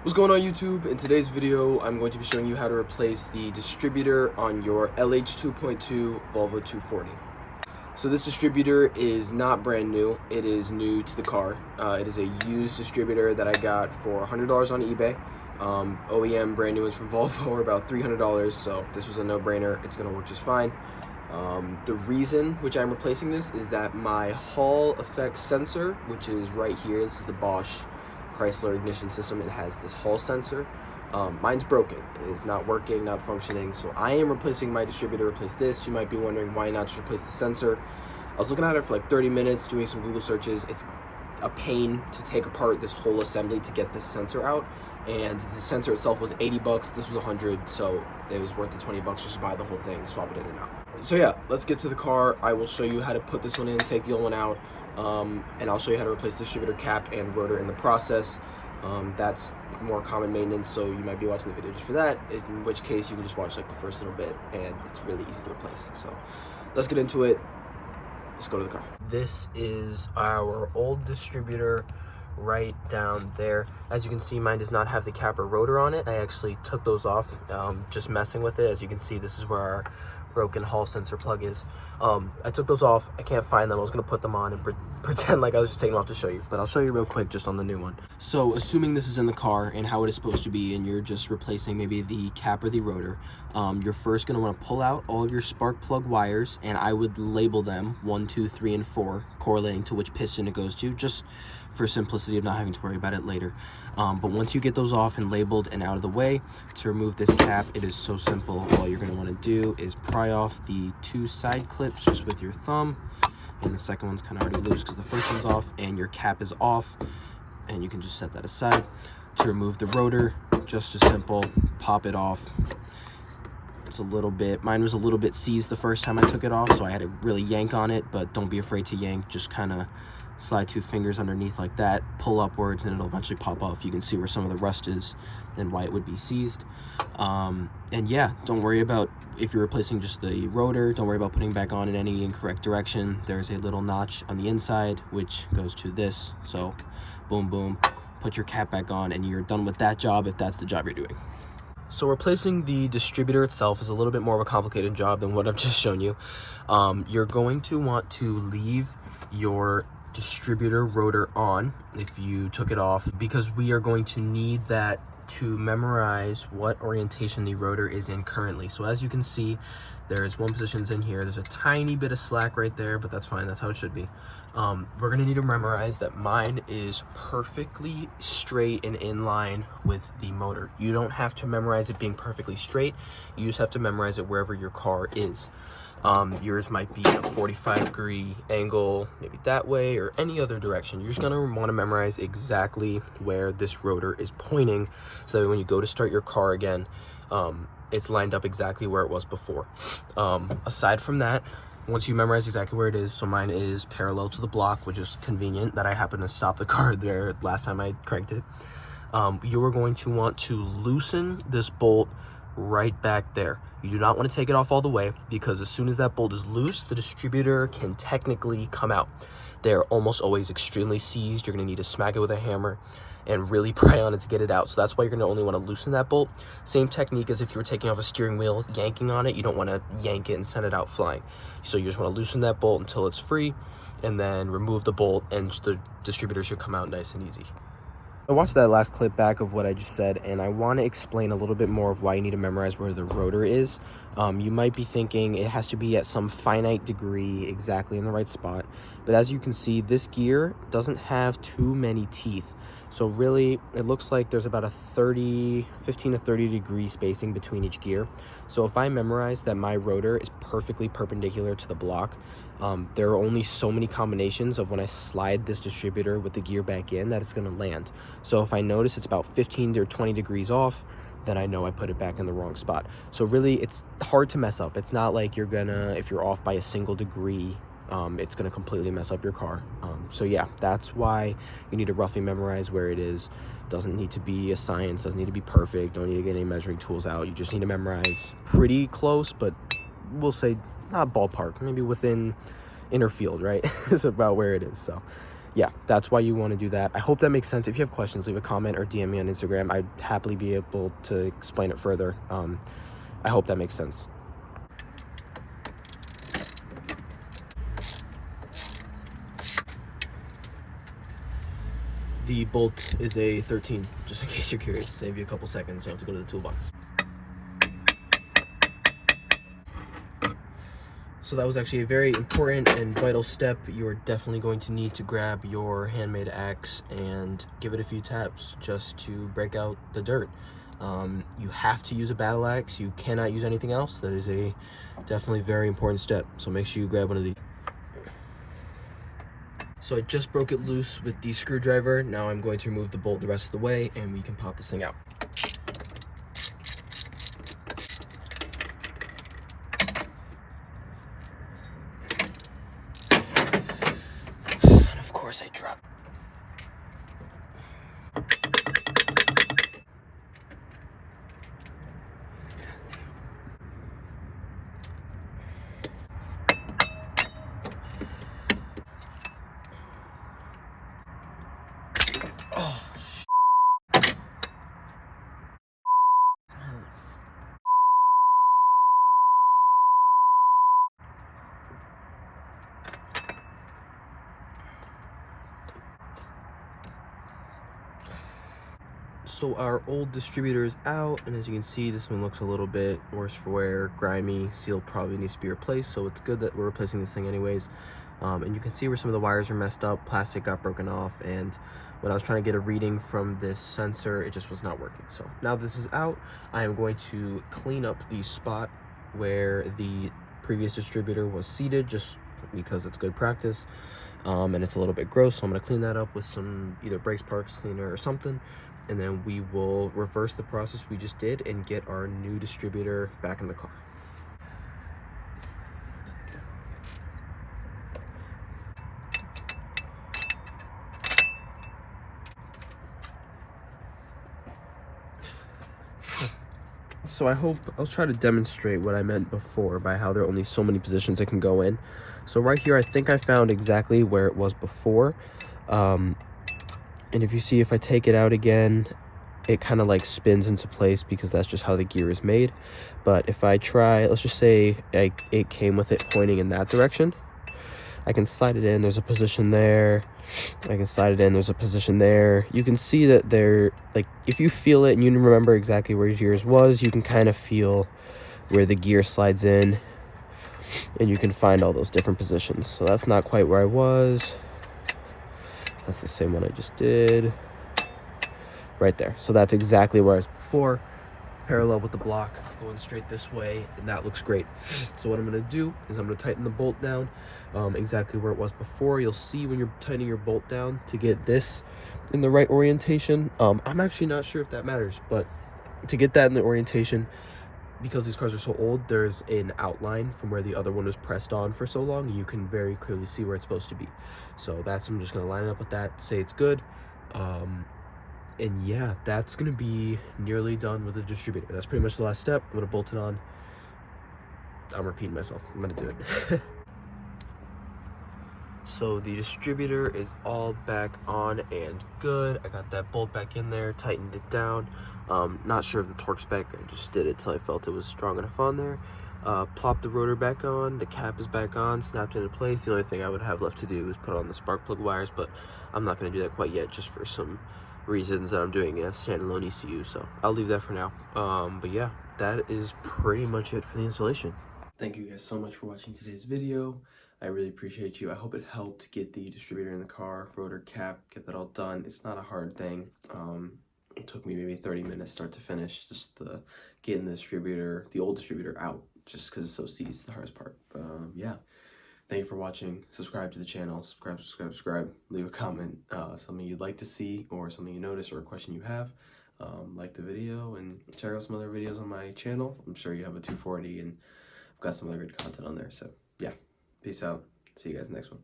What's going on YouTube? In today's video, I'm going to be showing you how to replace the distributor on your LH2.2 Volvo 240. So this distributor is not brand new, it is new to the car. It is a used distributor that I got for $100 on eBay. OEM brand new ones from Volvo are about $300, so this was a no-brainer. It's going to work just fine. The reason which I'm replacing this is that my Hall effect sensor, which is right here, this is the Bosch Chrysler ignition system, it has this Hall sensor. Mine's broken. It is not working, not functioning, so I am replacing my distributor to replace this. You might be wondering why not just replace the sensor. I was looking at it for like 30 minutes doing some Google searches. It's a pain to take apart this whole assembly to get this sensor out, and the sensor itself was 80 bucks. This was 100, so it was worth the 20 bucks just to buy the whole thing, swap it in and out. So yeah, let's get to the car. I will show you how to put this one in, take the old one out, and I'll show you how to replace distributor cap and rotor in the process. That's more common maintenance, so you might be watching the video just for that, in which case you can just watch like the first little bit, and it's really easy to replace. So let's get into it. Let's go to the car. This is our old distributor right down there. As you can see, mine does not have the cap or rotor on it. I actually took those off, just messing with it. As you can see, this is where our broken Hall sensor plug is. I took those off. I can't find them. I was gonna put them on and pretend like I was just taking them off to show you, but I'll show you real quick just on the new one. So assuming this is in the car and how it is supposed to be, and you're just replacing maybe the cap or the rotor, you're first gonna want to pull out all of your spark plug wires, and I would label them 1, 2, 3, and 4, correlating to which piston it goes to, just for simplicity of not having to worry about it later. But once you get those off and labeled and out of the way, to remove this cap, it is so simple. All you're going to want to do is pry off the 2 side clips just with your thumb, and the second one's kind of already loose because the first one's off, and your cap is off, and you can just set that aside. To remove the rotor, just as simple, pop it off. It's a little bit, mine was a little bit seized the first time I took it off, so I had to really yank on it, but don't be afraid to yank. Just kind of slide 2 fingers underneath like that, pull upwards, and it'll eventually pop off. You can see where some of the rust is and why it would be seized. And yeah, don't worry about, if you're replacing just the rotor, don't worry about putting back on in any incorrect direction. There's a little notch on the inside which goes to this, so boom boom, put your cap back on, and you're done with that job if that's the job you're doing. So replacing the distributor itself is a little bit more of a complicated job than what I've just shown you. You're going to want to leave your distributor rotor on if you took it off, because we are going to need that to memorize what orientation the rotor is in currently. So as you can see, there's one position's in here. There's a tiny bit of slack right there, but that's fine. That's how it should be. We're gonna need to memorize that mine is perfectly straight and in line with the motor. You don't have to memorize it being perfectly straight. You just have to memorize it wherever your car is. Yours might be a 45-degree angle, maybe that way, or any other direction. You're just gonna want to memorize exactly where this rotor is pointing, so that when you go to start your car again, it's lined up exactly where it was before. Aside from that, once you memorize exactly where it is, so mine is parallel to the block, which is convenient that I happened to stop the car there last time I cranked it. You are going to want to loosen this bolt right back there. You do not want to take it off all the way, because as soon as that bolt is loose, the distributor can technically come out. They're almost always extremely seized. You're going to need to smack it with a hammer and really pry on it to get it out. So that's why you're going to only want to loosen that bolt. Same technique as if you were taking off a steering wheel, yanking on it. You don't want to yank it and send it out flying. So you just want to loosen that bolt until it's free, and then remove the bolt, and the distributor should come out nice and easy. I watched that last clip back of what I just said, and I want to explain a little bit more of why you need to memorize where the rotor is. You might be thinking it has to be at some finite degree exactly in the right spot, but as you can see, this gear doesn't have too many teeth. So really, it looks like there's about a 15 to 30 degree spacing between each gear. So if I memorize that my rotor is perfectly perpendicular to the block, there are only so many combinations of when I slide this distributor with the gear back in that it's going to land. So if I notice it's about 15 or 20 degrees off, then I know I put it back in the wrong spot. So really, it's hard to mess up. It's not like you're gonna, if you're off by a single degree, it's gonna completely mess up your car. So yeah, that's why you need to roughly memorize where it is. Doesn't need to be a science, doesn't need to be perfect, don't need to get any measuring tools out. You just need to memorize pretty close, but we'll say not ballpark, maybe within inner field, right? It's about where it is. So yeah, that's why you want to do that. I hope that makes sense. If you have questions, leave a comment or DM me on Instagram. I'd happily be able to explain it further. I hope that makes sense. The bolt is a 13, just in case you're curious. Save you a couple seconds. You have to go to the toolbox. So that was actually a very important and vital step. You're definitely going to need to grab your handmade axe and give it a few taps just to break out the dirt. You have to use a battle axe. You cannot use anything else. That is a definitely very important step. So make sure you grab one of these. So I just broke it loose with the screwdriver. Now I'm going to remove the bolt the rest of the way and we can pop this thing out. And of course I dropped. Oh, so our old distributor is out, and as you can see, this one looks a little bit worse for wear, grimy. Seal probably needs to be replaced, so it's good that we're replacing this thing anyways. And you can see where some of the wires are messed up, plastic got broken off, and when I was trying to get a reading from this sensor, it just was not working. So now this is out, I am going to clean up the spot where the previous distributor was seated, just because it's good practice. And it's a little bit gross, so I'm going to clean that up with some either brakes parts cleaner or something, and then we will reverse the process we just did and get our new distributor back in the car. So I'll try to demonstrate what I meant before by how there are only so many positions it can go in. So right here, I think I found exactly where it was before. And if you see, if I take it out again, it kind of like spins into place because that's just how the gear is made. But if I try, let's just say it came with it pointing in that direction, I can slide it in, there's a position there, I can slide it in, there's a position there. You can see that they're, like, if you feel it and you remember exactly where yours was, you can kind of feel where the gear slides in, and you can find all those different positions. So that's not quite where I was. That's the same one I just did. Right there. So that's exactly where I was before. Parallel with the block, going straight this way, and that looks great. So what I'm going to do is I'm going to tighten the bolt down exactly where it was before. You'll see when you're tightening your bolt down to get this in the right orientation. I'm actually not sure if that matters, but to get that in the orientation, because these cars are so old, there's an outline from where the other one was pressed on for so long. You can very clearly see where it's supposed to be. So that's, I'm just going to line it up with that, say it's good. And yeah, that's going to be nearly done with the distributor. That's pretty much the last step. I'm going to bolt it on. I'm repeating myself. I'm going to do it. So the distributor is all back on and good. I got that bolt back in there, tightened it down. Not sure of the torque spec. I just did it till I felt it was strong enough on there. Plopped the rotor back on. The cap is back on, snapped into place. The only thing I would have left to do is put on the spark plug wires, but I'm not going to do that quite yet, just for some reasons that I'm doing a standalone ECU, so I'll leave that for now. But yeah, that is pretty much it for the installation. Thank you guys so much for watching today's video. I really appreciate you. I hope it helped get the distributor in the car, rotor, cap, get that all done. It's not a hard thing. It took me maybe 30 minutes start to finish, just getting the distributor, the old distributor, out, just because it's so seized, it's the hardest part. Yeah. Thank you for watching. Subscribe to the channel. Subscribe. Leave a comment. Something you'd like to see, or something you notice, or a question you have. Like the video and check out some other videos on my channel. I'm sure you have a 240, and I've got some other good content on there. So yeah, peace out. See you guys next one.